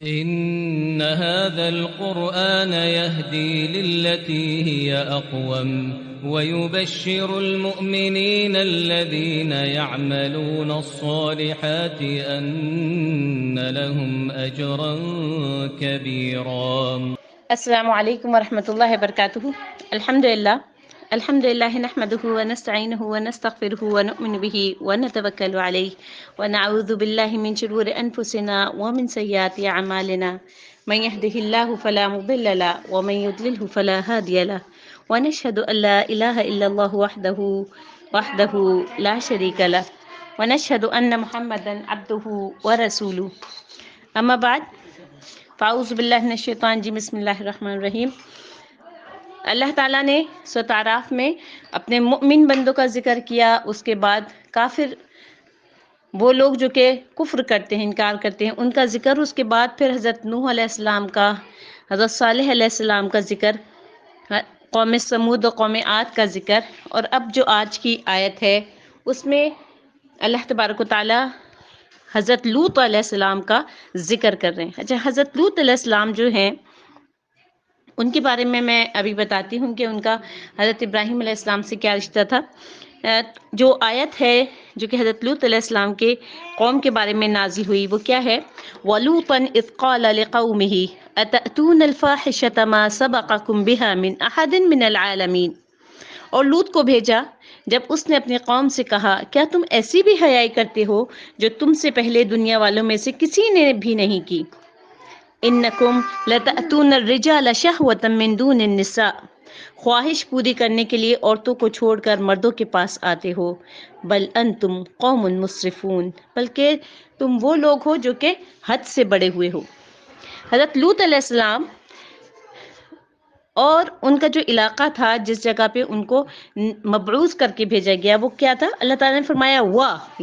إن هذا القرآن يهدي للتي هي أقوم ويبشر المؤمنين الذين يعملون الصالحات أن لهم أجرا كبيرا. السلام علیکم ورحمۃ اللہ وبرکاتہ. الحمد للہ نحمده ونستعینه ونستغفره ونؤمن به ونتوکل علیہ ونعوذ باللہ من شرور انفسنا ومن سیئات اعمالنا من يهده اللہ فلا مضل له ومن يضلله فلا هادی له ونشهد ان لا الہ الا اللہ وحدہ لا شریک له ونشهد ان محمدا عبدہ ورسولہ. اما بعد فاعوذ باللہ من الشیطان الرجیم. بسم اللہ الرحمن الرحیم. اللہ تعالیٰ نے سورۃ اعراف میں اپنے مؤمن بندوں کا ذکر کیا، اس کے بعد کافر وہ لوگ جو کہ کفر کرتے ہیں، انکار کرتے ہیں، ان کا ذکر، اس کے بعد پھر حضرت نوح علیہ السلام کا، حضرت صالح علیہ السلام کا ذکر، قوم سمود و قوم عاد کا ذکر، اور اب جو آج کی آیت ہے اس میں اللہ تبارک و تعالیٰ حضرت لوط علیہ السلام کا ذکر کر رہے ہیں. اچھا، حضرت لوط علیہ السلام جو ہیں ان کے بارے میں ابھی بتاتی ہوں کہ ان کا حضرت ابراہیم علیہ السلام سے کیا رشتہ تھا. جو آیت ہے جو کہ حضرت لوط علیہ السلام کے قوم کے بارے میں نازل ہوئی وہ کیا ہے؟ وَلُوطًا إِذْ قَالَ لِقَوْمِهِ أَتَأْتُونَ الْفَاحِشَةَ مَا سَبَقَكُم بِهَا مِنْ أَحَدٍ مِنَ الْعَالَمِينَ. اور لوط کو بھیجا جب اس نے اپنی قوم سے کہا، کیا تم ایسی بھی حیائی کرتے ہو جو تم سے پہلے دنیا والوں میں سے کسی نے بھی نہیں کی. انکم لتأتون الرجال شہوۃ من دون النساء. خواہش پوری کرنے کے لیے عورتوں کو چھوڑ کر مردوں کے پاس آتے ہو. بل انتم قوم مسرفون. بلکہ تم وہ لوگ ہو جو کہ حد سے بڑے ہوئے ہو. حضرت لوط علیہ السلام اور ان کا جو علاقہ تھا، جس جگہ پہ ان کو مبعوث کر کے بھیجا گیا، وہ کیا تھا؟ اللہ تعالیٰ نے فرمایا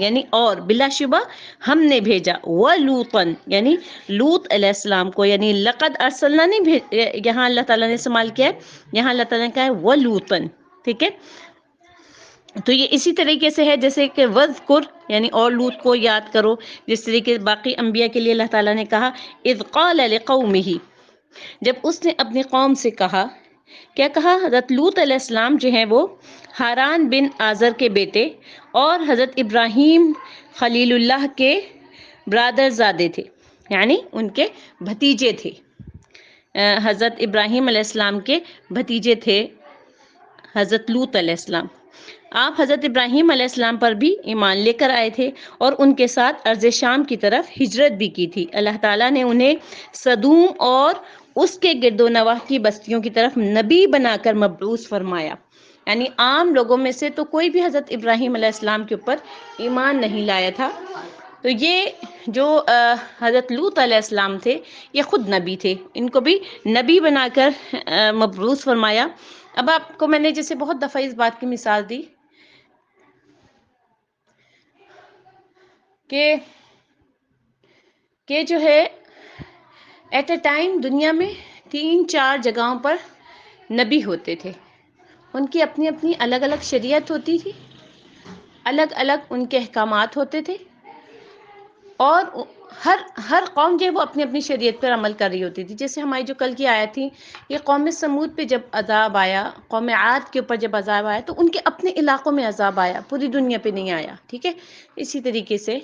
یعنی اور، بلا شبہ ہم نے بھیجا، لوطن یعنی لوط علیہ السلام کو، یعنی لقد ارسلنا نہیں یہاں اللہ تعالیٰ نے استعمال کیا ہے، یہاں اللہ تعالیٰ نے کہا ہے لوطن. ٹھیک ہے، تو یہ اسی طریقے سے ہے جیسے کہ وذکر یعنی اور لوط کو یاد کرو، جس طریقے باقی انبیاء کے لیے اللہ تعالیٰ نے کہا اذ قال لقومہ، جب اس نے اپنی قوم سے کہا. کیا کہا؟ حضرت لوط علیہ السلام جو ہیں وہ ہاران بن آزر کے بیٹے اور حضرت ابراہیم خلیل اللہ کے برادر زادے تھے، یعنی ان کے بھتیجے تھے. حضرت ابراہیم علیہ السلام کے بھتیجے تھے حضرت لوط علیہ السلام. آپ حضرت ابراہیم علیہ السلام پر بھی ایمان لے کر آئے تھے اور ان کے ساتھ ارض شام کی طرف ہجرت بھی کی تھی. اللہ تعالیٰ نے انہیں سدوم اور اس کے گرد و نواح کی بستیوں کی طرف نبی بنا کر مبعوث فرمایا. یعنی عام لوگوں میں سے تو کوئی بھی حضرت ابراہیم علیہ السلام کے اوپر ایمان نہیں لایا تھا. تو یہ جو حضرت لوط علیہ السلام تھے یہ خود نبی تھے، ان کو بھی نبی بنا کر مبعوث فرمایا. اب آپ کو میں نے جیسے بہت دفعہ اس بات کی مثال دی کہ جو ہے ایٹ اے ٹائم دنیا میں 3-4 جگہوں پر نبی ہوتے تھے. ان کی اپنی اپنی الگ الگ شریعت ہوتی تھی، الگ الگ ان کے احکامات ہوتے تھے، اور ہر قوم جو ہے وہ اپنی اپنی شریعت پر عمل کر رہی ہوتی تھی. جیسے ہماری جو کل کی آیت تھی، یہ قوم سمود پہ جب عذاب آیا، قوم عاد کے اوپر جب عذاب آیا تو ان کے اپنے علاقوں میں عذاب آیا، پوری دنیا پہ نہیں آیا. ٹھیک ہے، اسی طریقے سے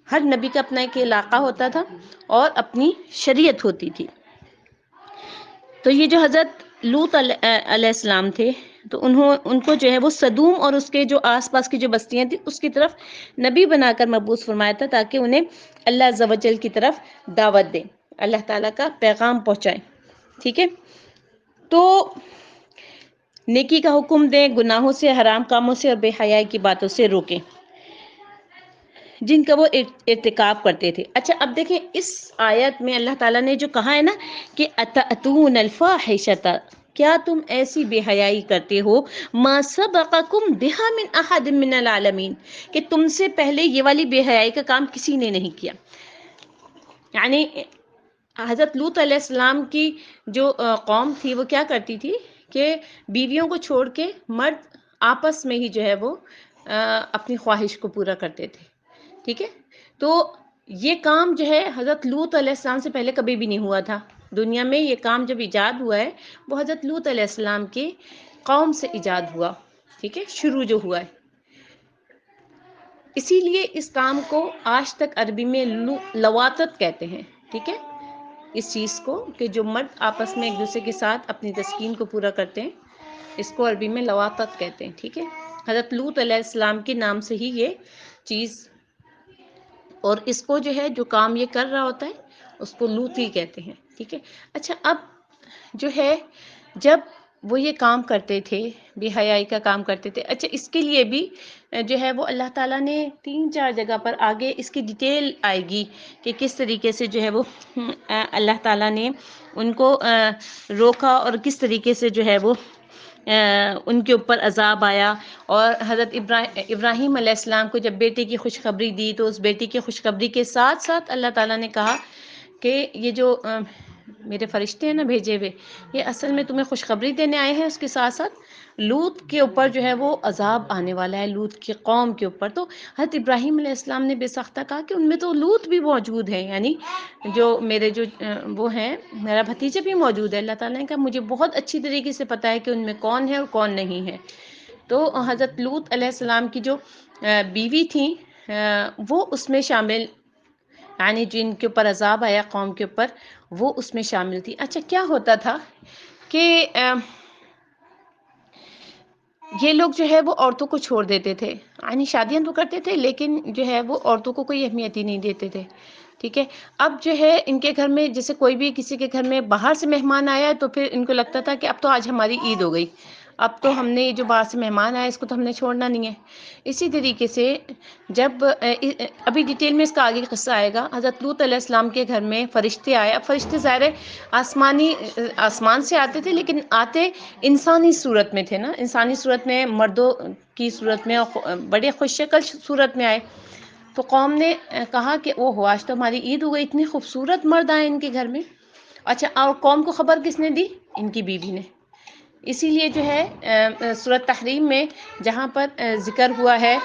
ہر نبی کا اپنا ایک علاقہ ہوتا تھا اور اپنی شریعت ہوتی تھی. تو یہ جو حضرت لوط علیہ السلام تھے تو ان کو جو ہے وہ سدوم اور اس کے جو آس پاس کی جو بستیاں تھیں اس کی طرف نبی بنا کر مبعوث فرمایا تھا، تاکہ انہیں اللہ عز و جل کی طرف دعوت دیں، اللہ تعالیٰ کا پیغام پہنچائیں. ٹھیک ہے، تو نیکی کا حکم دیں، گناہوں سے، حرام کاموں سے اور بے حیائی کی باتوں سے روکیں جن کا وہ ارتکاب کرتے تھے. اچھا، اب دیکھیں اس آیت میں اللہ تعالیٰ نے جو کہا ہے نا کہ اتأتون الفاحشۃ، کیا تم ایسی بے حیائی کرتے ہو، ما سبقکم بہا من احد من العالمین، کہ تم سے پہلے یہ والی بے حیائی کا کام کسی نے نہیں کیا. یعنی حضرت لوط علیہ السلام کی جو قوم تھی وہ کیا کرتی تھی کہ بیویوں کو چھوڑ کے مرد آپس میں ہی جو ہے وہ اپنی خواہش کو پورا کرتے تھے. ٹھیک ہے، تو یہ کام جو ہے حضرت لوط علیہ السلام سے پہلے کبھی بھی نہیں ہوا تھا دنیا میں. یہ کام جب ایجاد ہوا ہے وہ حضرت لوط علیہ السلام کی قوم سے ایجاد ہوا. ٹھیک ہے، شروع جو ہوا ہے. اسی لیے اس کام کو آج تک عربی میں لواطت کہتے ہیں. ٹھیک ہے، اس چیز کو کہ جو مرد آپس میں ایک دوسرے کے ساتھ اپنی تسکین کو پورا کرتے ہیں، اس کو عربی میں لواطت کہتے ہیں. ٹھیک ہے، حضرت لوط علیہ السلام کے نام سے ہی یہ چیز، اور اس کو جو ہے جو کام یہ کر رہا ہوتا ہے اس کو لوط ہی کہتے ہیں. ٹھیک ہے. اچھا، اب جو ہے جب وہ یہ کام کرتے تھے، بے حیائی کا کام کرتے تھے، اچھا اس کے لیے بھی جو ہے وہ اللہ تعالیٰ نے 3-4 جگہ پر آگے اس کی ڈیٹیل آئے گی کہ کس طریقے سے جو ہے وہ اللہ تعالیٰ نے ان کو روکا اور کس طریقے سے جو ہے وہ ان کے اوپر عذاب آیا. اور حضرت ابراہیم علیہ السلام کو جب بیٹے کی خوشخبری دی تو اس بیٹی کی خوشخبری کے ساتھ ساتھ اللہ تعالیٰ نے کہا کہ یہ جو میرے فرشتے ہیں نا بھیجے ہوئے، یہ اصل میں تمہیں خوشخبری دینے آئے ہیں. اس کے ساتھ ساتھ لوط کے اوپر جو ہے وہ عذاب آنے والا ہے، لوط کی قوم کے اوپر. تو حضرت ابراہیم علیہ السلام نے بے ساختہ کہا کہ ان میں تو لوط بھی موجود ہے، یعنی جو میرے جو وہ ہیں، میرا بھتیجا بھی موجود ہے. اللہ تعالیٰ نے کہا مجھے بہت اچھی طریقے سے پتہ ہے کہ ان میں کون ہے اور کون نہیں ہے. تو حضرت لوط علیہ السلام کی جو بیوی تھیں وہ اس میں شامل، یعنی جن کے اوپر عذاب آیا قوم کے اوپر، وہ اس میں شامل تھی. اچھا کیا ہوتا تھا کہ یہ لوگ جو ہے وہ عورتوں کو چھوڑ دیتے تھے، یعنی شادیاں تو کرتے تھے لیکن جو ہے وہ عورتوں کو کوئی اہمیت ہی نہیں دیتے تھے. ٹھیک ہے، اب جو ہے ان کے گھر میں جیسے کوئی بھی کسی کے گھر میں باہر سے مہمان آیا تو پھر ان کو لگتا تھا کہ اب تو آج ہماری عید ہو گئی، اب تو ہم نے یہ جو باہر سے مہمان آیا اس کو تو ہم نے چھوڑنا نہیں ہے. اسی طریقے سے جب ابھی ڈیٹیل میں اس کا آگے قصہ آئے گا. حضرت لوط علیہ السلام کے گھر میں فرشتے آئے. اب فرشتے ظاہر ہے آسمان سے آتے تھے لیکن آتے انسانی صورت میں تھے نا، انسانی صورت میں، مردوں کی صورت میں، بڑے خوش شکل صورت میں آئے. تو قوم نے کہا کہ او ہو آج تو ہماری عید ہو گئی، اتنے خوبصورت مرد آئے ان کے گھر میں. اچھا، اور قوم کو خبر کس نے دی؟ ان کی بیوی نے. اسی لیے جو ہے سورۃ تحریم میں جہاں پر ذکر ہوا ہے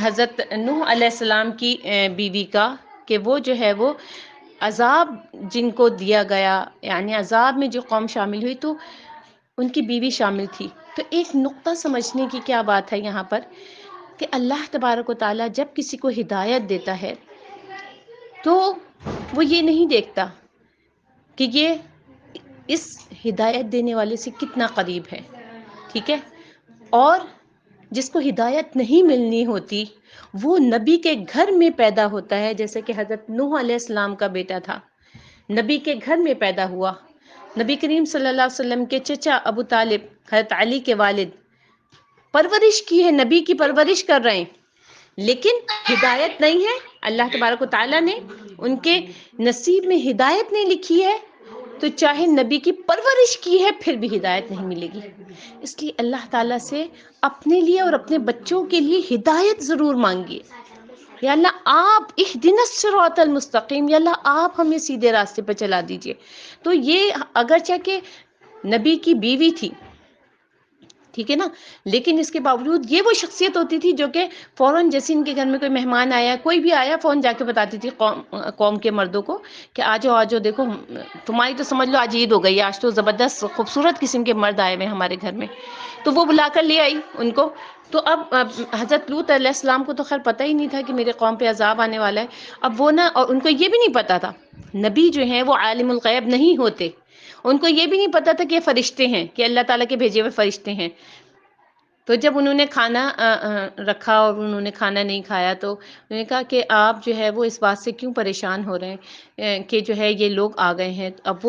حضرت نوح علیہ السلام کی بیوی کا کہ وہ جو ہے وہ عذاب جن کو دیا گیا، یعنی عذاب میں جو قوم شامل ہوئی تو ان کی بیوی شامل تھی. تو ایک نقطہ سمجھنے کی کیا بات ہے یہاں پر کہ اللہ تبارک و تعالیٰ جب کسی کو ہدایت دیتا ہے تو وہ یہ نہیں دیکھتا کہ یہ اس ہدایت دینے والے سے کتنا قریب ہے. ٹھیک ہے، اور جس کو ہدایت نہیں ملنی ہوتی وہ نبی کے گھر میں پیدا ہوتا ہے، جیسے کہ حضرت نوح علیہ السلام کا بیٹا تھا، نبی کے گھر میں پیدا ہوا. نبی کریم صلی اللہ علیہ وسلم کے چچا ابو طالب، حضرت علی کے والد، پرورش کی ہے، نبی کی پرورش کر رہے ہیں لیکن ہدایت نہیں ہے. اللہ تبارک و تعالیٰ نے ان کے نصیب میں ہدایت نہیں لکھی ہے تو چاہے نبی کی پرورش کی ہے پھر بھی ہدایت نہیں ملے گی. اس لیے اللہ تعالیٰ سے اپنے لیے اور اپنے بچوں کے لیے ہدایت ضرور مانگیے. یا اللہ آپ اہدنا الصراط المستقیم، یا اللہ آپ ہمیں سیدھے راستے پہ چلا دیجئے. تو یہ اگرچہ کہ نبی کی بیوی تھی، ٹھیک ہے نا، لیکن اس کے باوجود یہ وہ شخصیت ہوتی تھی جو کہ فوراً جیسے ان کے گھر میں کوئی مہمان آیا، کوئی بھی آیا، فوراً جا کے بتاتی تھی قوم کے مردوں کو کہ آ جاؤ دیکھو تمہاری تو سمجھ لو آج عید ہو گئی، آج تو زبردست خوبصورت قسم کے مرد آئے ہوئے ہمارے گھر میں. تو وہ بلا کر لے آئی ان کو. تو اب حضرت لوط علیہ السلام کو تو خیر پتہ ہی نہیں تھا کہ میرے قوم پہ عذاب آنے والا ہے. اب وہ نا، اور ان کو یہ بھی نہیں پتا تھا، نبی جو ہیں وہ عالم الغیب نہیں ہوتے، ان کو یہ بھی نہیں پتا تھا کہ یہ فرشتے ہیں، کہ اللہ تعالیٰ کے بھیجے ہوئے فرشتے ہیں. تو جب انہوں نے کھانا رکھا اور انہوں نے کھانا نہیں کھایا تو انہوں نے کہا کہ آپ جو ہے وہ اس بات سے کیوں پریشان ہو رہے ہیں کہ جو ہے یہ لوگ آ گئے ہیں. اب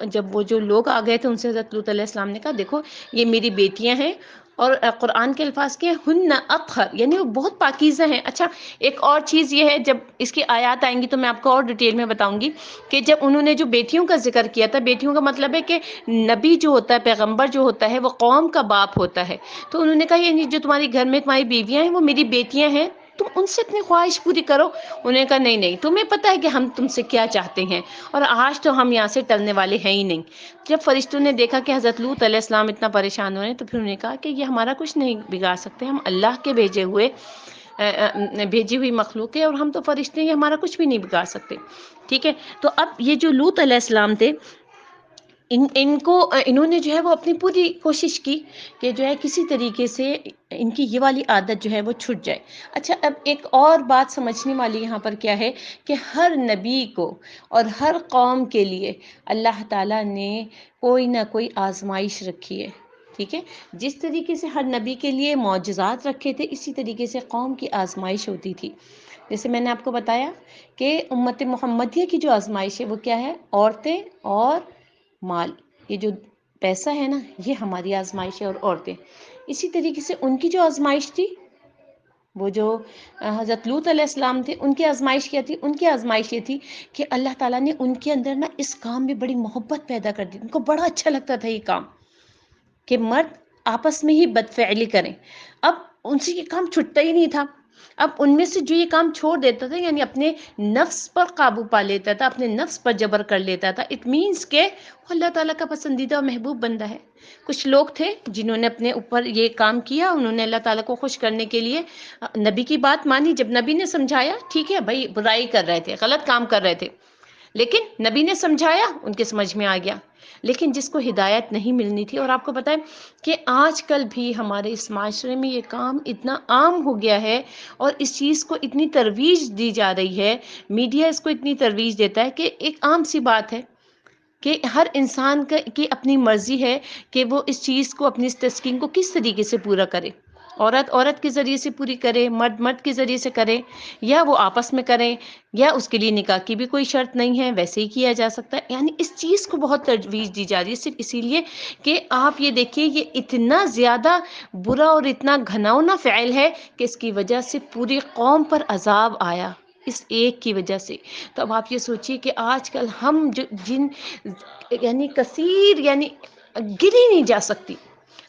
جب وہ جو لوگ آ گئے تھے ان سے حضرت لوط علیہ السلام نے کہا دیکھو یہ میری بیٹیاں ہیں، اور قرآن کے الفاظ کے ہن اطہر، یعنی وہ بہت پاکیزہ ہیں. اچھا ایک اور چیز یہ ہے، جب اس کی آیات آئیں گی تو میں آپ کو اور ڈیٹیل میں بتاؤں گی کہ جب انہوں نے جو بیٹیوں کا ذکر کیا تھا، بیٹیوں کا مطلب ہے کہ نبی جو ہوتا ہے، پیغمبر جو ہوتا ہے وہ قوم کا باپ ہوتا ہے. تو انہوں نے کہا یہ جو تمہارے گھر میں تمہاری بیویاں ہیں وہ میری بیٹیاں ہیں، تم ان سے اپنی خواہش پوری کرو. انہوں نے کہا نہیں، تمہیں پتہ ہے کہ ہم تم سے کیا چاہتے ہیں اور آج تو ہم یہاں سے ٹلنے والے ہیں ہی نہیں. جب فرشتوں نے دیکھا کہ حضرت لوط علیہ السلام اتنا پریشان ہو رہے ہیں تو پھر انہوں نے کہا کہ یہ ہمارا کچھ نہیں بگاڑ سکتے، ہم اللہ کے بھیجے ہوئے بھیجی ہوئی مخلوق ہے، اور ہم تو فرشتے ہیں، ہمارا کچھ بھی نہیں بگاڑ سکتے، ٹھیک ہے۔ تو اب یہ جو لوط علیہ السلام تھے، انہوں نے جو ہے وہ اپنی پوری کوشش کی کہ جو ہے کسی طریقے سے ان کی یہ والی عادت جو ہے وہ چھٹ جائے۔ اچھا، اب ایک اور بات سمجھنے والی یہاں پر کیا ہے کہ ہر نبی کو اور ہر قوم کے لیے اللہ تعالیٰ نے کوئی نہ کوئی آزمائش رکھی ہے، ٹھیک ہے۔ جس طریقے سے ہر نبی کے لیے معجزات رکھے تھے، اسی طریقے سے قوم کی آزمائش ہوتی تھی۔ جیسے میں نے آپ کو بتایا کہ امت محمدیہ کی جو آزمائش ہے وہ کیا ہے؟ عورتیں اور مال، یہ جو پیسہ ہے نا، یہ ہماری آزمائش ہے، اور عورتیں۔ اسی طریقے سے ان کی جو آزمائش تھی، وہ جو حضرت لوط علیہ السلام تھے، ان کی آزمائش کیا تھی؟ ان کی آزمائش یہ تھی کہ اللہ تعالیٰ نے ان کے اندر نا اس کام میں بڑی محبت پیدا کر دی، ان کو بڑا اچھا لگتا تھا یہ کام کہ مرد آپس میں ہی بدفعلی کریں۔ اب ان سے یہ کام چھٹتا ہی نہیں تھا۔ اب ان میں سے جو یہ کام چھوڑ دیتا تھا، یعنی اپنے نفس پر قابو پا لیتا تھا، اپنے نفس پر جبر کر لیتا تھا، اٹ مینس کہ وہ اللہ تعالیٰ کا پسندیدہ اور محبوب بندہ ہے۔ کچھ لوگ تھے جنہوں نے اپنے اوپر یہ کام کیا، انہوں نے اللہ تعالیٰ کو خوش کرنے کے لیے نبی کی بات مانی۔ جب نبی نے سمجھایا، ٹھیک ہے بھائی، برائی کر رہے تھے، غلط کام کر رہے تھے، لیکن نبی نے سمجھایا، ان کے سمجھ میں آ گیا۔ لیکن جس کو ہدایت نہیں ملنی تھی، اور آپ کو پتہ ہے کہ آج کل بھی ہمارے اس معاشرے میں یہ کام اتنا عام ہو گیا ہے، اور اس چیز کو اتنی ترویج دی جا رہی ہے، میڈیا اس کو اتنی ترویج دیتا ہے کہ ایک عام سی بات ہے کہ ہر انسان کی اپنی مرضی ہے کہ وہ اس چیز کو، اپنی اس تسکین کو کس طریقے سے پورا کرے۔ عورت کے ذریعے سے پوری کرے، مرد کے ذریعے سے کرے، یا وہ آپس میں کریں، یا اس کے لیے نکاح کی بھی کوئی شرط نہیں ہے، ویسے ہی کیا جا سکتا ہے۔ یعنی اس چیز کو بہت تجویز دی جا رہی ہے، صرف اسی لیے کہ آپ یہ دیکھیے یہ اتنا زیادہ برا اور اتنا گھناؤنا فعل ہے کہ اس کی وجہ سے پوری قوم پر عذاب آیا، اس ایک کی وجہ سے۔ تو اب آپ یہ سوچیے کہ آج کل ہم جن یعنی کثیر، یعنی گنی نہیں جا سکتی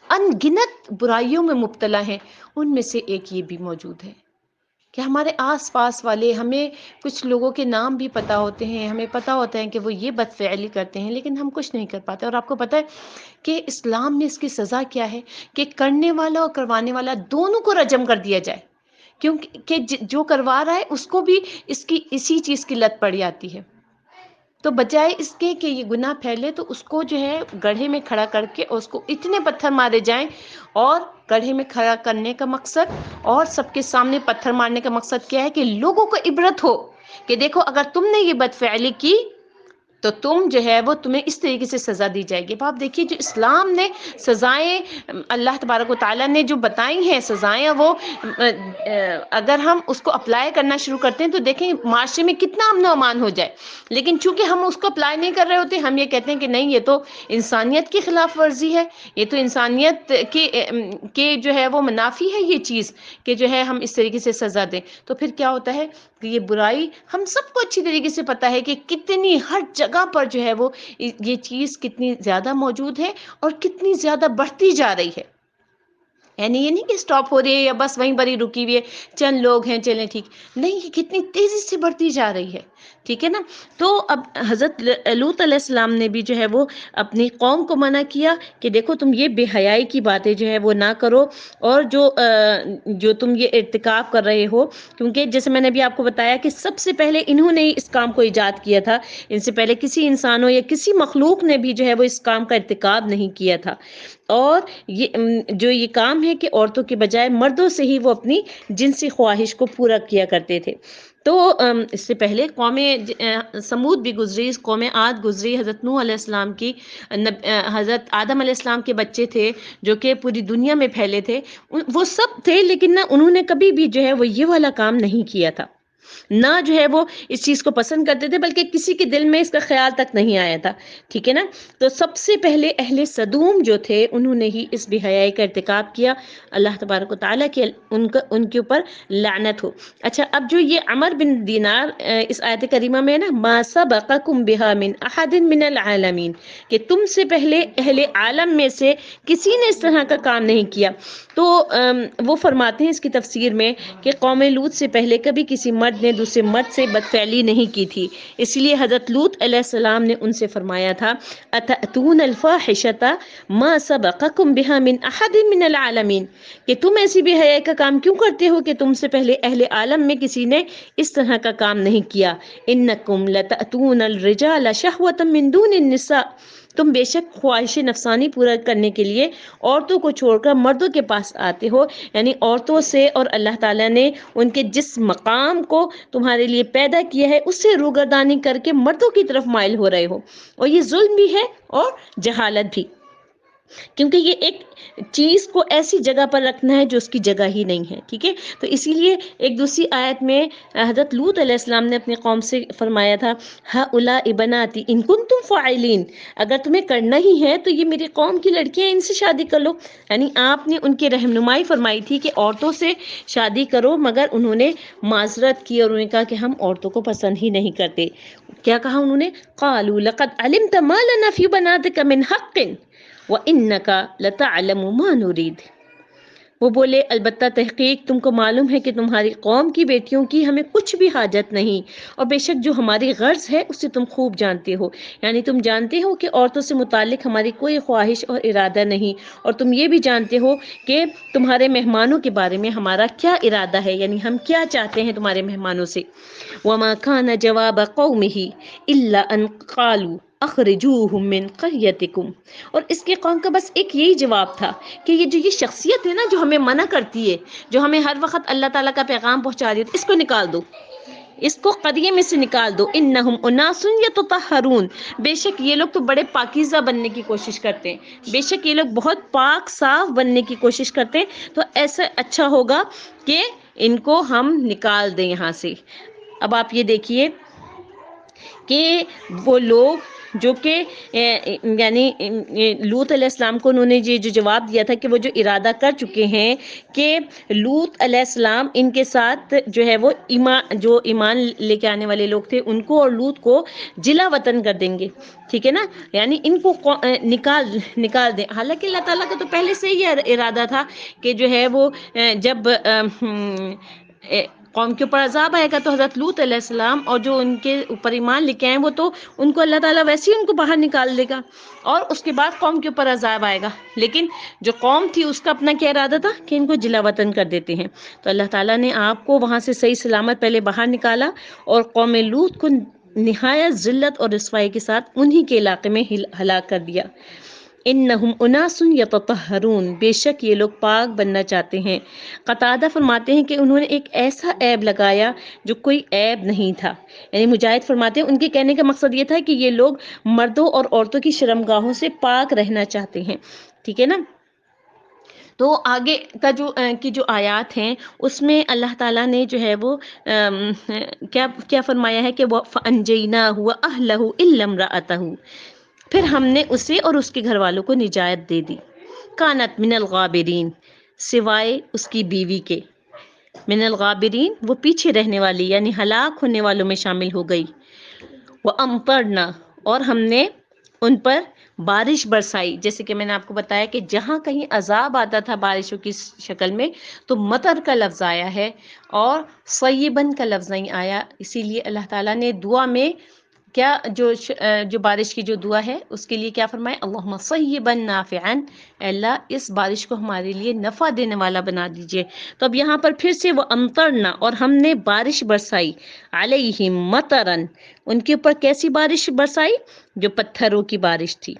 ان گنت برائیوں میں مبتلا ہیں، ان میں سے ایک یہ بھی موجود ہے کہ ہمارے آس پاس والے، ہمیں کچھ لوگوں کے نام بھی پتہ ہوتے ہیں، ہمیں پتہ ہوتا ہے کہ وہ یہ بدفعلی کرتے ہیں، لیکن ہم کچھ نہیں کر پاتے۔ اور آپ کو پتہ ہے کہ اسلام میں اس کی سزا کیا ہے کہ کرنے والا اور کروانے والا دونوں کو رجم کر دیا جائے، کیونکہ جو کروا رہا ہے اس کو بھی اسی چیز کی لت پڑ جاتی ہے۔ تو بجائے اس کے کہ یہ گناہ پھیلے، تو اس کو جو ہے گڑھے میں کھڑا کر کے اس کو اتنے پتھر مارے جائیں، اور گڑھے میں کھڑا کرنے کا مقصد اور سب کے سامنے پتھر مارنے کا مقصد کیا ہے کہ لوگوں کو عبرت ہو کہ دیکھو اگر تم نے یہ بدفعلی کی تو تم جو ہے وہ تمہیں اس طریقے سے سزا دی جائے گی۔ اب آپ دیکھیے جو اسلام نے سزائیں، اللہ تبارک و تعالیٰ نے جو بتائی ہیں سزائیں، وہ اگر ہم اس کو اپلائی کرنا شروع کرتے ہیں تو دیکھیں معاشرے میں کتنا امن و امان ہو جائے، لیکن چونکہ ہم اس کو اپلائی نہیں کر رہے ہوتے، ہم یہ کہتے ہیں کہ نہیں، یہ تو انسانیت کی خلاف ورزی ہے، یہ تو انسانیت کے جو ہے وہ منافی ہے یہ چیز کہ جو ہے ہم اس طریقے سے سزا دیں۔ تو پھر کیا ہوتا ہے کہ یہ برائی ہم سب کو اچھی طریقے سے پتہ ہے کہ کتنی ہر جگہ پر جو ہے وہ یہ چیز کتنی زیادہ موجود ہے اور کتنی زیادہ بڑھتی جا رہی ہے۔ یعنی یہ نہیں کہ سٹاپ ہو رہی ہے یا بس وہیں پر ہی رکی ہوئی ہے، چند لوگ ہیں چلیں ٹھیک، نہیں، یہ کتنی تیزی سے بڑھتی جا رہی ہے، ٹھیک ہے نا۔ تو اب حضرت لوط علیہ السلام نے بھی جو ہے وہ اپنی قوم کو منع کیا کہ دیکھو تم یہ بے حیائی کی باتیں جو ہے وہ نہ کرو، اور جو تم یہ ارتکاب کر رہے ہو، کیونکہ جیسے میں نے بھی آپ کو بتایا کہ سب سے پہلے انہوں نے اس کام کو ایجاد کیا تھا، ان سے پہلے کسی انسانوں یا کسی مخلوق نے بھی جو ہے وہ اس کام کا ارتکاب نہیں کیا تھا۔ اور یہ کام ہے کہ عورتوں کے بجائے مردوں سے ہی وہ اپنی جنسی خواہش کو پورا کیا کرتے تھے۔ تو اس سے پہلے قوم سمود بھی گزری، قوم عاد گزری، حضرت نوح علیہ السلام کی، حضرت آدم علیہ السلام کے بچے تھے جو کہ پوری دنیا میں پھیلے تھے، وہ سب تھے، لیکن نہ انہوں نے کبھی بھی جو ہے وہ یہ والا کام نہیں کیا تھا، نہ جو ہے وہ اس چیز کو پسند کرتے تھے، بلکہ کسی کے دل میں اس کا خیال تک نہیں آیا تھا، ٹھیک ہے نا۔ تو سب سے پہلے اہل صدوم جو تھے انہوں نے ہی اس بے حیائی کا ارتکاب کیا، اللہ تبارک و تعالیٰ کی ان کے اوپر لعنت ہو۔ اچھا، اب جو یہ عمر بن دینار اس آیت کریمہ میں نا ما سبقکم بہا من احد من العالمین، کہ تم سے پہلے اہل عالم میں سے کسی نے اس طرح کا کام نہیں کیا، تو وہ فرماتے ہیں اس کی تفسیر میں کہ قوم لوط سے پہلے کبھی کسی مرد مرد نے دوسرے مرد سے بدفعلی نہیں کی تھی، اس لیے حضرت لوط علیہ السلام نے ان سے فرمایا تھا اتأتون الفاحشۃ ما سبقکم بها من احد من العالمین، کہ تم ایسی بے حیائی کا کام کیوں کرتے ہو کہ تم سے پہلے اہل عالم میں کسی نے اس طرح کا کام نہیں کیا۔ انکم لتأتون الرجال شہوۃ من دون النساء، تم بے شک خواہش نفسانی پورا کرنے کے لیے عورتوں کو چھوڑ کر مردوں کے پاس آتے ہو، یعنی عورتوں سے، اور اللہ تعالیٰ نے ان کے جس مقام کو تمہارے لیے پیدا کیا ہے اس سے روگردانی کر کے مردوں کی طرف مائل ہو رہے ہو، اور یہ ظلم بھی ہے اور جہالت بھی، کیونکہ یہ ایک چیز کو ایسی جگہ پر رکھنا ہے جو اس کی جگہ ہی نہیں ہے، ٹھیک ہے۔ تو اسی لیے ایک دوسری آیت میں حضرت لوط علیہ السلام نے اپنی قوم سے فرمایا تھا ہؤلاء بناتی ان کنتم فاعلین، اگر تمہیں کرنا ہی ہے تو یہ میری قوم کی لڑکیاں، ان سے شادی کر لو، یعنی آپ نے ان کی رہنمائی فرمائی تھی کہ عورتوں سے شادی کرو، مگر انہوں نے معذرت کی اور انہوں نے کہا کہ ہم عورتوں کو پسند ہی نہیں کرتے۔ کیا کہا انہوں نے؟ قالوا لقد علمت ما لنا في بناتك من حق وَإِنَّكَ لَتَعْلَمُ مَا نُرِيدُ، وہ بولے البتہ تحقیق تم کو معلوم ہے کہ تمہاری قوم کی بیٹیوں کی ہمیں کچھ بھی حاجت نہیں، اور بے شک جو ہماری غرض ہے اسے تم خوب جانتے ہو، یعنی تم جانتے ہو کہ عورتوں سے متعلق ہماری کوئی خواہش اور ارادہ نہیں، اور تم یہ بھی جانتے ہو کہ تمہارے مہمانوں کے بارے میں ہمارا کیا ارادہ ہے، یعنی ہم کیا چاہتے ہیں تمہارے مہمانوں سے۔ وَمَا كَانَ جَوَابَ قَوْمِهِ إِلَّا أَنْ قَالُوا اخرجوہم من قریتکم، اور اس کے قوم کا بس ایک یہی جواب تھا کہ یہ شخصیت ہے نا جو ہمیں منع کرتی ہے، جو ہمیں ہر وقت اللہ تعالیٰ کا پیغام پہنچا رہی ہے، اس کو نکال دو، اس کو قریے میں سے نکال دو۔ انہم اناس یتطہرون، بے شک یہ لوگ تو بڑے پاکیزہ بننے کی کوشش کرتے ہیں، بے شک یہ لوگ بہت پاک صاف بننے کی کوشش کرتے ہیں، تو ایسا اچھا ہوگا کہ ان کو ہم نکال دیں یہاں سے۔ اب آپ یہ دیکھیے کہ وہ لوگ جو کہ یعنی لوط علیہ السلام کو انہوں نے یہ جو جواب دیا تھا کہ وہ جو ارادہ کر چکے ہیں کہ لوط علیہ السلام ان کے ساتھ جو ہے وہ ایمان لے کے آنے والے لوگ تھے، ان کو اور لوط کو جلا وطن کر دیں گے، ٹھیک ہے نا، یعنی ان کو نکال دیں۔ حالانکہ اللہ تعالیٰ کا تو پہلے سے ہی ارادہ تھا کہ جو ہے وہ جب قوم کے اوپر عذاب آئے گا تو حضرت لوط علیہ السلام اور جو ان کے اوپر ایمان لے کے آئے وہ تو ان کو اللہ تعالیٰ ویسے ہی ان کو باہر نکال دے گا، اور اس کے بعد قوم کے اوپر عذاب آئے گا، لیکن جو قوم تھی اس کا اپنا کیا ارادہ تھا کہ ان کو جلا وطن کر دیتے ہیں۔ تو اللہ تعالیٰ نے آپ کو وہاں سے صحیح سلامت پہلے باہر نکالا، اور قوم لوط کو نہایت ذلت اور رسوائی کے ساتھ انہی کے علاقے میں ہلاک کر دیا۔ انہم اناس یتطہرون، بے شک یہ لوگ پاک بننا چاہتے ہیں۔ قتادہ فرماتے ہیں کہ انہوں نے ایک ایسا عیب لگایا جو کوئی عیب نہیں تھا، یعنی مجاہد فرماتے ہیں ان کے کہنے کا مقصد یہ تھا کہ یہ لوگ مردوں اور عورتوں کی شرمگاہوں سے پاک رہنا چاہتے ہیں، ٹھیک ہے نا۔ تو آگے کا جو آیات ہیں اس میں اللہ تعالیٰ نے جو ہے وہ کیا فرمایا ہے کہ فَأَنْجَيْنَاهُ وَأَهْلَهُ إِلَّا امْرَأَتَهُ، پھر ہم نے اسے اور اس کے گھر والوں کو نجات دے دی۔ کانت من الغابرین، سوائے اس کی بیوی کے، من الغابرین وہ پیچھے رہنے والی یعنی ہلاک ہونے والوں میں شامل ہو گئی۔ وَأَمْطَرْنَا، اور ہم نے ان پر بارش برسائی، جیسے کہ میں نے آپ کو بتایا کہ جہاں کہیں عذاب آتا تھا بارشوں کی شکل میں تو مطر کا لفظ آیا ہے اور صیباً کا لفظ نہیں آیا، اسی لیے اللہ تعالیٰ نے دعا میں کیا جو بارش کی جو دعا ہے اس کے لیے کیا فرمائے، اللہم صیباً نافعاً، اے اللہ اس بارش کو ہمارے لیے نفع دینے والا بنا دیجئے۔ تو اب یہاں پر پھر سے وہ امطرنا، اور ہم نے بارش برسائی، علیہم مطراً، ان کے اوپر کیسی بارش برسائی؟ جو پتھروں کی بارش تھی۔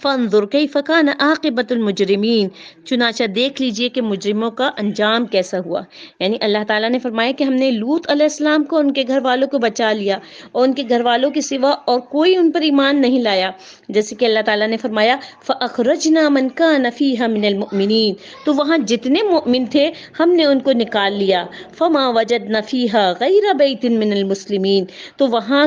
فانظر کیف کان عاقبۃ المجرمین، چنانچہ دیکھ لیجئے کہ مجرموں کا انجام کیسا ہوا، یعنی اللہ تعالیٰ نے فرمایا کہ ہم نے لوط علیہ السلام کو ان کے گھر والوں کو بچا لیا، اور ان کے گھر والوں کے سوا اور کوئی ان پر ایمان نہیں لایا، جیسے کہ اللہ تعالیٰ نے فرمایا فاخرجنا من کان فیہا من المؤمنین، تو وہاں جتنے مؤمن تھے ہم نے ان کو نکال لیا۔ فما وجدنا فیہا غیر بیت من المسلمین، تو وہاں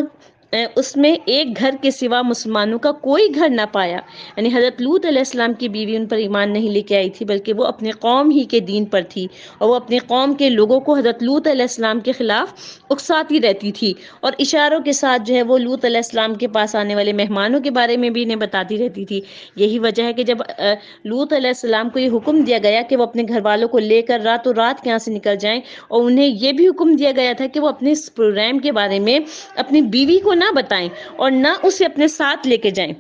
اس میں ایک گھر کے سوا مسلمانوں کا کوئی گھر نہ پایا. یعنی حضرت لوط علیہ السلام کی بیوی ان پر ایمان نہیں لے کے آئی تھی، بلکہ وہ اپنے قوم ہی کے دین پر تھی، اور وہ اپنے قوم کے لوگوں کو حضرت لوط علیہ السلام کے خلاف اکساتی رہتی تھی، اور اشاروں کے ساتھ جو ہے وہ لوط علیہ السلام کے پاس آنے والے مہمانوں کے بارے میں بھی انہیں بتاتی رہتی تھی. یہی وجہ ہے کہ جب لوط علیہ السلام کو یہ حکم دیا گیا کہ وہ اپنے گھر والوں کو لے کر راتوں رات یہاں سے نکل جائیں، اور انہیں یہ بھی حکم دیا گیا تھا کہ وہ اپنے اس پروگرام کے بارے میں اپنی بیوی کو نہ بتائیں اور نہ اسے اپنے ساتھ لے کے جائیں.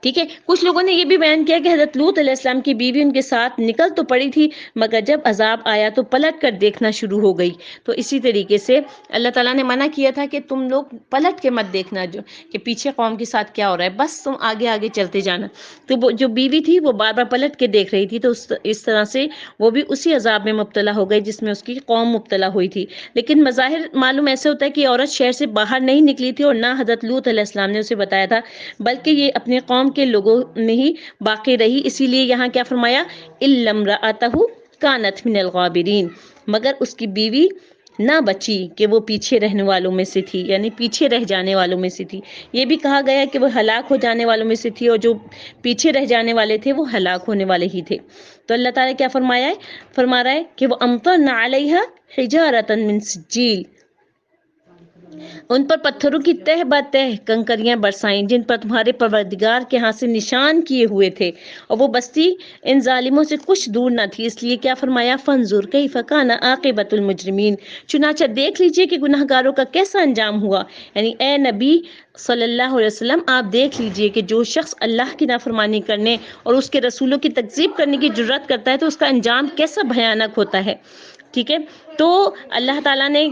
ٹھیک ہے. کچھ لوگوں نے یہ بھی بیان کیا کہ حضرت لوط علیہ السلام کی بیوی ان کے ساتھ نکل تو پڑی تھی، مگر جب عذاب آیا تو پلٹ کر دیکھنا شروع ہو گئی. تو اسی طریقے سے اللہ تعالیٰ نے منع کیا تھا کہ تم لوگ پلٹ کے مت دیکھنا کہ پیچھے قوم کے ساتھ کیا ہو رہا ہے، بس تم آگے آگے چلتے جانا. تو وہ جو بیوی تھی وہ بار بار پلٹ کے دیکھ رہی تھی، تو اس طرح سے وہ بھی اسی عذاب میں مبتلا ہو گئی جس میں اس کی قوم مبتلا ہوئی تھی. لیکن مظاہر معلوم ایسے ہوتا ہے کہ عورت شہر سے باہر نہیں نکلی تھی، اور نہ حضرت لوط علیہ السلام نے اسے بتایا تھا، بلکہ یہ اپنے قوم کے لوگوں میں ہی باقی رہی. اسی لیے یہاں کیا فرمایا، الا امرأتہ کانت من الغابرین، مگر اس کی بیوی نہ بچی کہ وہ پیچھے رہنے والوں میں سے تھی، یعنی پیچھے رہ جانے والوں میں سے تھی. یہ بھی کہا گیا کہ وہ ہلاک ہو جانے والوں میں سے تھی، اور جو پیچھے رہ جانے والے تھے وہ ہلاک ہونے والے ہی تھے. تو اللہ تعالیٰ کیا فرما رہا ہے کہ وہ امطرنا علیہا حجارۃ من سجیل، ان پر پتھروں کی تہ بہ تہ کنکریاں برسائیں جن پر تمہارے پروردگار کے ہاں سے نشان کیے ہوئے تھے، اور وہ بستی ان ظالموں سے کچھ دور نہ تھی. اس لیے کیا فرمایا، فانظر کیف کان عاقبۃ المجرمین، چنانچہ دیکھ لیجئے کہ گناہ گاروں کا کیسا انجام ہوا. یعنی اے نبی صلی اللہ علیہ وسلم آپ دیکھ لیجئے کہ جو شخص اللہ کی نافرمانی کرنے اور اس کے رسولوں کی تکذیب کرنے کی جرات کرتا ہے تو اس کا انجام کیسا بھیانک ہوتا ہے. ٹھیک ہے. تو اللہ تعالیٰ نے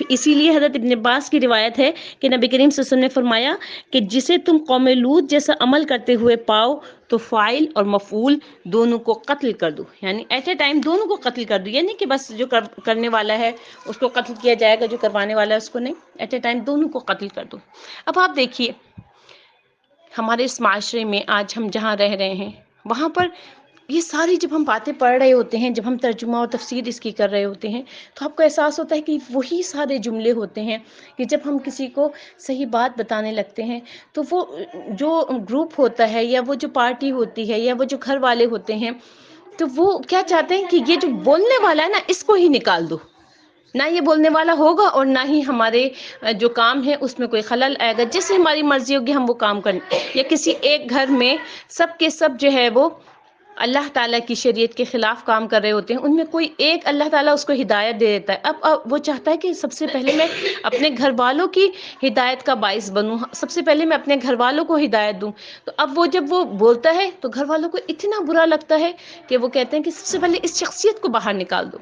اسی لیے حضرت ابن عباس کی روایت ہے کہ نبی کریم صلی اللہ علیہ وسلم نے فرمایا کہ جسے تم قوم لوط جیسا عمل کرتے ہوئے پاؤ تو فاعل اور مفعول دونوں کو قتل کر دو. یعنی ایٹ اے ٹائم دونوں کو قتل کر دو، یعنی کہ بس جو کرنے والا ہے اس کو قتل کیا جائے گا، جو کروانے والا ہے اس کو نہیں. ایٹ اے ٹائم دونوں کو قتل کر دو. اب آپ دیکھیے ہمارے اس معاشرے میں آج ہم جہاں رہ رہے ہیں وہاں پر یہ ساری جب ہم باتیں پڑھ رہے ہوتے ہیں، جب ہم ترجمہ اور تفسیر اس کی کر رہے ہوتے ہیں، تو آپ کو احساس ہوتا ہے کہ وہی سارے جملے ہوتے ہیں کہ جب ہم کسی کو صحیح بات بتانے لگتے ہیں تو وہ جو گروپ ہوتا ہے یا وہ جو پارٹی ہوتی ہے یا وہ جو گھر والے ہوتے ہیں تو وہ کیا چاہتے ہیں کہ یہ جو بولنے والا ہے نا اس کو ہی نکال دو، نہ یہ بولنے والا ہوگا اور نہ ہی ہمارے جو کام ہے اس میں کوئی خلل آئے گا. جیسے ہماری مرضی ہوگی ہم وہ کام کریں. یا کسی ایک گھر میں سب کے سب جو ہے وہ اللہ تعالیٰ کی شریعت کے خلاف کام کر رہے ہوتے ہیں، ان میں کوئی ایک اللہ تعالیٰ اس کو ہدایت دے دیتا ہے. اب وہ چاہتا ہے کہ سب سے پہلے میں اپنے گھر والوں کی ہدایت کا باعث بنوں، سب سے پہلے میں اپنے گھر والوں کو ہدایت دوں. تو اب وہ جب وہ بولتا ہے تو گھر والوں کو اتنا برا لگتا ہے کہ وہ کہتے ہیں کہ سب سے پہلے اس شخصیت کو باہر نکال دو.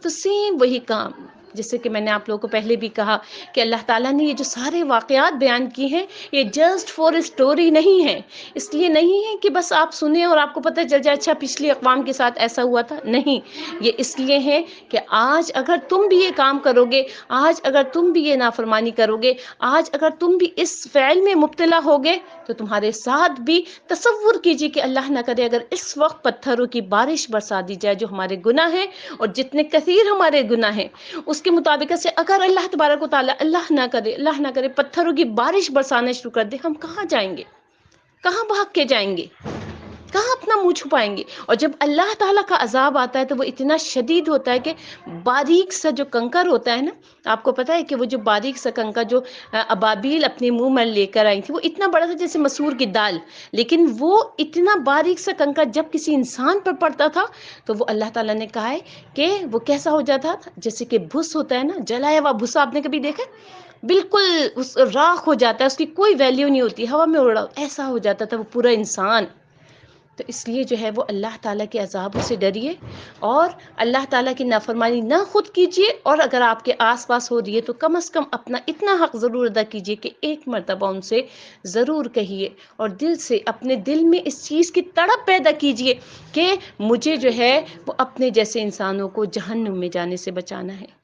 تو سیم وہی کام جیسے کہ میں نے آپ لوگوں کو پہلے بھی کہا کہ اللہ تعالیٰ نے یہ جو سارے واقعات بیان کی ہیں یہ جسٹ فار اسٹوری نہیں ہے، اس لیے نہیں ہے کہ بس آپ سنیں اور آپ کو پتہ چل جائے اچھا پچھلی اقوام کے ساتھ ایسا ہوا تھا. نہیں، یہ اس لیے ہے کہ آج اگر تم بھی یہ کام کرو گے، آج اگر تم بھی یہ نافرمانی کرو گے، آج اگر تم بھی اس فعل میں مبتلا ہوگے تو تمہارے ساتھ بھی تصور کیجئے کہ اللہ نہ کرے اگر اس وقت پتھروں کی بارش برسا دی جائے جو ہمارے گناہ ہیں اور جتنے کثیر ہمارے گناہ ہیں اس کے مطابق سے اگر اللہ تبارک و تعالی اللہ نہ کرے پتھروں کی بارش برسانا شروع کر دے، ہم کہاں جائیں گے؟ کہاں بھاگ کے جائیں گے؟ کہاں اپنا منہ چھپائیں گے؟ اور جب اللہ تعالیٰ کا عذاب آتا ہے تو وہ اتنا شدید ہوتا ہے کہ باریک سا جو کنکر ہوتا ہے نا، آپ کو پتا ہے کہ وہ جو باریک سا کنکر جو ابابیل اپنے منہ میں لے کر آئی تھی وہ اتنا بڑا تھا جیسے مسور کی دال، لیکن وہ اتنا باریک سا کنکر جب کسی انسان پر پڑتا تھا تو وہ اللہ تعالیٰ نے کہا ہے کہ وہ کیسا ہو جاتا تھا، جیسے کہ بھس ہوتا ہے نا، جلایا ہوا بھسا آپ نے کبھی دیکھا؟ بالکل راکھ ہو جاتا ہے، اس کی کوئی ویلیو نہیں ہوتی، ہوا میں اڑا ایسا ہو جاتا تھا وہ پورا انسان. تو اس لیے جو ہے وہ اللہ تعالیٰ کے عذابوں سے ڈریے اور اللہ تعالیٰ کی نافرمانی نہ خود کیجیے، اور اگر آپ کے آس پاس ہو رہی ہے تو کم از کم اپنا اتنا حق ضرور ادا کیجیے کہ ایک مرتبہ ان سے ضرور کہیے اور دل سے اپنے دل میں اس چیز کی تڑپ پیدا کیجیے کہ مجھے جو ہے وہ اپنے جیسے انسانوں کو جہنم میں جانے سے بچانا ہے.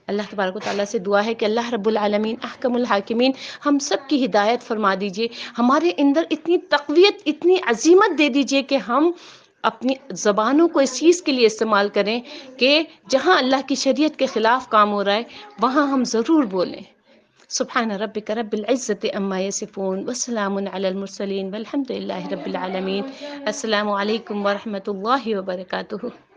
اللہ تبارک و تعالیٰ سے دعا ہے کہ اللہ رب العالمین احکم الحاکمین ہم سب کی ہدایت فرما دیجئے، ہمارے اندر اتنی تقویت اتنی عزیمت دے دیجئے کہ ہم اپنی زبانوں کو اس چیز کے لیے استعمال کریں کہ جہاں اللہ کی شریعت کے خلاف کام ہو رہا ہے وہاں ہم ضرور بولیں. سبحان ربك رب العزة عما يصفون وسلام على المرسلين والحمد لله رب العالمين. السلام علیکم ورحمۃ اللہ وبرکاتہ.